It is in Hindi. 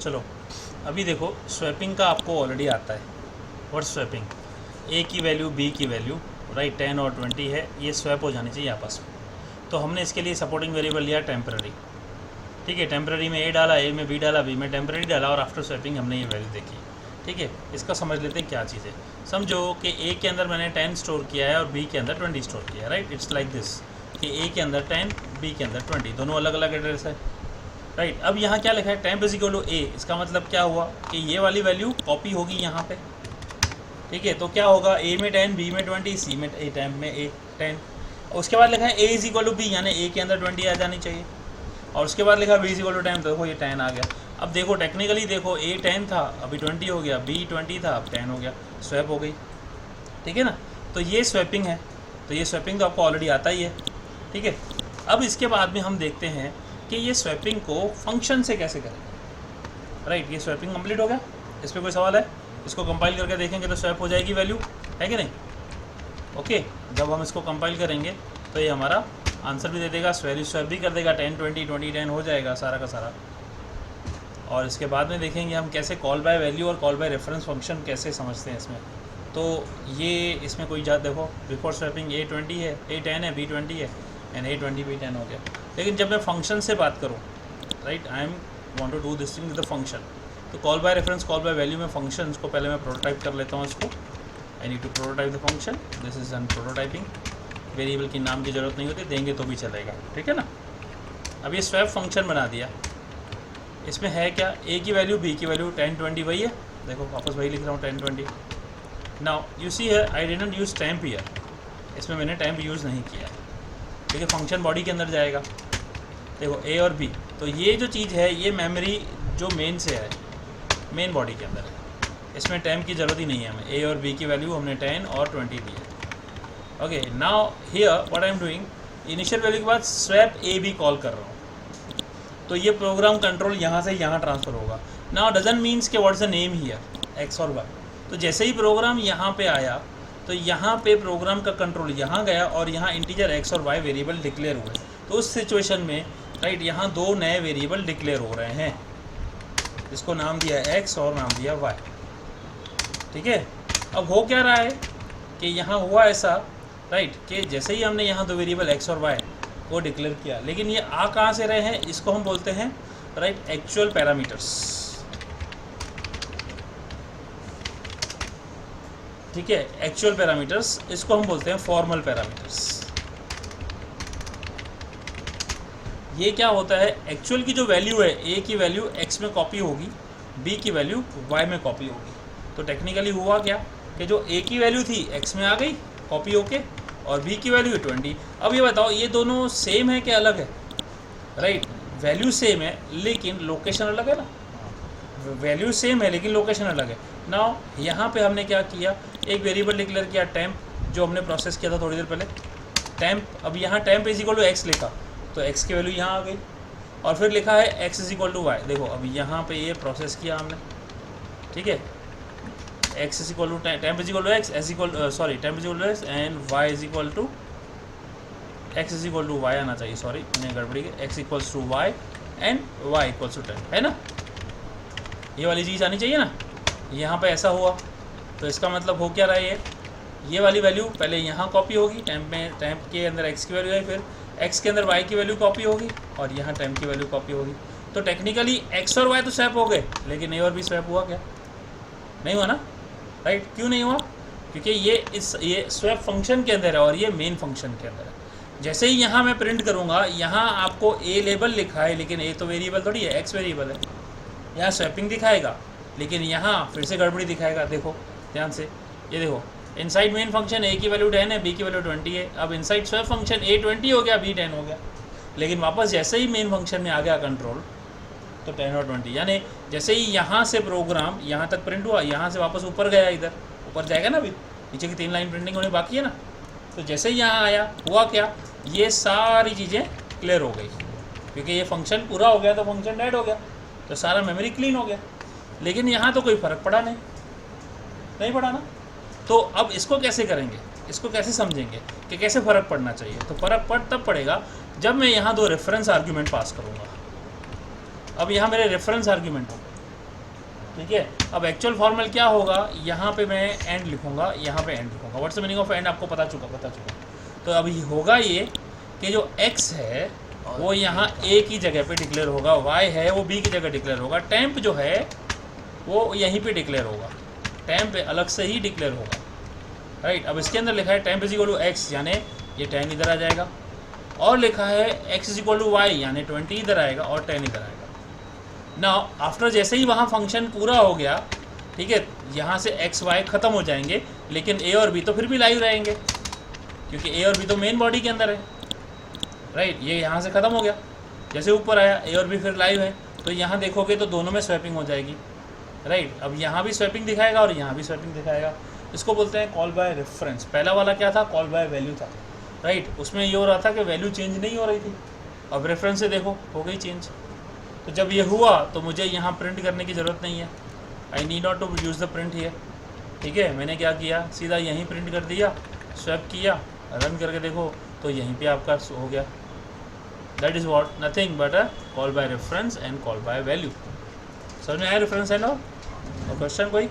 चलो अभी देखो स्वैपिंग का आपको ऑलरेडी आता है। व्हाट स्वैपिंग, ए की वैल्यू बी की वैल्यू राइट 10 और 20 है, ये स्वैप हो जानी चाहिए आपस में। तो हमने इसके लिए सपोर्टिंग वेरिएबल लिया टेम्पररी, ठीक है। टेम्पररी में ए डाला, ए में बी डाला, बी में टेम्पररी डाला और आफ्टर स्वैपिंग हमने ये वैल्यू देखी, ठीक है। इसका समझ लेते हैं क्या चीज़ है। समझो कि ए के अंदर मैंने 10 स्टोर किया है और बी के अंदर 20 स्टोर किया है, राइट। इट्स लाइक दिस कि ए के अंदर 10, बी के अंदर 20, दोनों अलग अलग एड्रेस है, राइट। अब यहाँ क्या लिखा है, टेम्प इज इक्वल टू ए। इसका मतलब क्या हुआ कि ये वाली वैल्यू कॉपी होगी यहाँ पे, ठीक है। तो क्या होगा, ए में 10, बी में 20, सी में ए, टेम्प में ए 10। उसके बाद लिखा है ए इज इक्वल टू बी, यानी ए के अंदर 20 आ जानी चाहिए। और उसके बाद लिखा बी इज इक्वल टू 10, तो देखो ये 10 आ गया। अब देखो टेक्निकली देखो, ए 10 था अभी 20 हो गया, बी 20 था अब 10 हो गया, स्वैप हो गई, ठीक है ना। तो ये स्वैपिंग है। तो ये स्वैपिंग तो आपको ऑलरेडी आता ही है, ठीक है। अब इसके बाद में हम देखते हैं कि ये स्वैपिंग को फंक्शन से कैसे करें, राइट। ये स्वैपिंग कंप्लीट हो गया, इस पर कोई सवाल है? इसको कंपाइल करके देखेंगे तो स्वैप हो जाएगी वैल्यू, है कि नहीं? ओके, जब हम इसको कंपाइल करेंगे तो ये हमारा आंसर भी दे देगा, वैल्यू स्वैप भी कर देगा, 10 20 20 10 हो जाएगा सारा का सारा। और इसके बाद में देखेंगे हम कैसे कॉल बाय वैल्यू और कॉल बाय रेफरेंस फंक्शन कैसे समझते हैं इसमें। तो ये इसमें कोई जात देखो, बिफोर स्वैपिंग ए 20 है, ए 10 है, बी 20 है एंड ए 20 बी 10 हो गया। लेकिन जब मैं फंक्शन से बात करूँ, right, I am want to do this thing with the function. तो call by reference, call by value में फंक्शन को पहले मैं प्रोटोटाइप कर लेता हूँ इसको। I need to prototype the function, this is an prototyping. Variable की नाम की ज़रूरत नहीं होती, देंगे तो भी चलेगा, ठीक है ना। अब ये स्वैप फंक्शन बना दिया। इसमें है क्या, ए की वैल्यू बी की वैल्यू 10 20 वही है, देखो वापस वही लिख रहा हूँ 10 20। नाउ यू सी है I didn't use temp here, इसमें मैंने टैम्प यूज़ नहीं किया, ठीक है। फंक्शन बॉडी के अंदर जाएगा, देखो ए और बी। तो ये जो चीज़ है ये मेमोरी जो मेन से है, मेन बॉडी के अंदर है, इसमें टैम्प की ज़रूरत ही नहीं है हमें। ए और बी की वैल्यू हमने 10 और 20 दी है। Okay, now here what I am doing, initial value के बाद स्वैप ए बी कॉल कर रहा हूँ। तो ये प्रोग्राम कंट्रोल यहाँ से यहाँ ट्रांसफ़र होगा। नाउ डजंट मीन्स के what's the name here, x और वाई। तो जैसे ही प्रोग्राम यहाँ पे आया तो यहाँ पे प्रोग्राम का कंट्रोल यहाँ गया और यहाँ इंटीजर एक्स और वाई वेरिएबल डिक्लेयर हुए। तो उस सिचुएशन में राइट यहाँ दो नए वेरिएबल डिक्लेयर हो रहे हैं, जिसको नाम दिया एक्स और नाम दिया वाई, ठीक है। अब हो क्या रहा है कि यहाँ हुआ ऐसा, राइट, कि जैसे ही हमने यहाँ दो वेरिएबल एक्स और वाई को डिक्लेयर किया, लेकिन ये आ कहाँ से रहे हैं, इसको हम बोलते हैं राइट एक्चुअल पैरामीटर्स, ठीक है। एक्चुअल पैरामीटर्स, इसको हम बोलते हैं फॉर्मल पैरामीटर्स। ये क्या होता है, एक्चुअल की जो वैल्यू है, ए की वैल्यू एक्स में कॉपी होगी, बी की वैल्यू वाई में कॉपी होगी। तो टेक्निकली हुआ क्या कि जो ए की वैल्यू थी एक्स में आ गई कॉपी होके और बी की वैल्यू 20। अब ये बताओ ये दोनों सेम है कि अलग है, राइट। वैल्यू सेम है लेकिन लोकेशन अलग है ना, वैल्यू सेम है लेकिन लोकेशन अलग है। नाउ यहाँ पे हमने क्या किया, एक वेरिएबल डिक्लेयर किया टेम्प, जो हमने प्रोसेस किया था थोड़ी देर पहले, टेम्प। अब यहाँ temp is equal to X लिखा तो एक्स की वैल्यू यहाँ आ गई, और फिर लिखा है X is equal to Y. देखो अभी यहाँ पे ये प्रोसेस किया हमने, ठीक है। X is equal to temp is equal to X, S equal sorry temp is equal to X and Y is equal to X is equal to Y आना चाहिए, सॉरी मैंने गड़बड़ी की, X equals to Y and Y equals to temp, है ना। ये वाली चीज़ आनी चाहिए ना। यहाँ पे ऐसा हुआ तो इसका मतलब हो क्या रहा है, ये वाली वैल्यू पहले यहाँ कॉपी होगी टेम्प में, टेम्प के अंदर एक्स की वैल्यू है, फिर एक्स के अंदर वाई की वैल्यू कॉपी होगी और यहाँ टेम्प की वैल्यू कॉपी होगी। तो टेक्निकली एक्स और वाई तो स्वैप हो गए, लेकिन ए और बी स्वैप हुआ क्या, नहीं हुआ ना, राइट। क्यों नहीं हुआ, क्योंकि ये स्वैप फंक्शन के अंदर है और ये मेन फंक्शन के अंदर है। जैसे ही यहाँ मैं प्रिंट करूँगा, यहाँ आपको ए लेबल लिखा है लेकिन ए तो वेरिएबल थोड़ी है, एक्स वेरिएबल है, यहाँ स्वैपिंग दिखाएगा लेकिन यहाँ फिर से गड़बड़ी दिखाएगा। देखो ध्यान से, ये देखो इनसाइड मेन फंक्शन ए की वैल्यू 10 है, बी की वैल्यू 20 है। अब इनसाइड स्वैप फंक्शन ए 20 हो गया, बी 10 हो गया, लेकिन वापस जैसे ही मेन फंक्शन में आ गया कंट्रोल तो 10 और 20, यानी जैसे ही यहाँ से प्रोग्राम यहाँ तक प्रिंट हुआ, यहाँ से वापस ऊपर गया, इधर ऊपर जाएगा ना, अभी नीचे की 3 लाइन प्रिंटिंग होनी बाकी है ना। तो जैसे ही यहाँ आया हुआ क्या, ये सारी चीज़ें क्लियर हो गई, क्योंकि ये फंक्शन पूरा हो गया तो फंक्शन डेड हो गया, तो सारा मेमोरी क्लीन हो गया। लेकिन यहाँ तो कोई फ़र्क पड़ा नहीं पड़ा ना। तो अब इसको कैसे करेंगे, इसको कैसे समझेंगे कि कैसे फ़र्क पड़ना चाहिए। तो फ़र्क तब पड़ेगा जब मैं यहाँ दो रेफरेंस आर्ग्यूमेंट पास करूँगा। अब यहाँ मेरे रेफरेंस आर्ग्यूमेंट हो, ठीक है। अब एक्चुअल फॉर्मल क्या होगा, यहाँ पे मैं एंड लिखूँगा, यहाँ पे एंड लिखूँगा। What's the meaning of and आपको पता चुका। तो अभी होगा ये कि जो x है वो यहाँ a की जगह पे डिक्लेयर होगा, y है वो b की जगह डिक्लेयर होगा, टेम्प जो है वो यहीं पे डिक्लेयर होगा, टेम्प अलग से ही डिक्लेयर होगा, राइट। अब इसके अंदर लिखा है temp is equal to X, यानी ये 10 इधर आ जाएगा, और लिखा है x is equal to Y, यानी 20 इधर आएगा और 10 इधर आएगा। ना आफ्टर जैसे ही वहाँ फंक्शन पूरा हो गया, ठीक है, यहाँ से x y ख़त्म हो जाएंगे, लेकिन a और b तो फिर भी लाइव रहेंगे, क्योंकि a और b तो मेन बॉडी के अंदर है, राइट। ये यहाँ से ख़त्म हो गया, जैसे ऊपर आया a और b फिर लाइव है, तो यहाँ देखोगे तो दोनों में स्वैपिंग हो जाएगी, राइट। अब यहाँ भी स्वैपिंग दिखाएगा और यहाँ भी स्वैपिंग दिखाएगा। इसको बोलते हैं कॉल बाय रेफरेंस। पहला वाला क्या था, कॉल बाय वैल्यू था, राइट। उसमें ये हो रहा था कि वैल्यू चेंज नहीं हो रही थी, अब रेफरेंस से देखो हो गई चेंज। तो जब ये हुआ तो मुझे यहाँ प्रिंट करने की ज़रूरत नहीं है, I need not to use the print here, ठीक है। मैंने क्या किया, सीधा यहीं प्रिंट कर दिया, स्वैप किया, रन करके देखो तो यहीं पे आपका हो गया। That is what nothing but a call by reference and call by value. समझ में आया रेफरेंस एंड और क्वेश्चन कोई?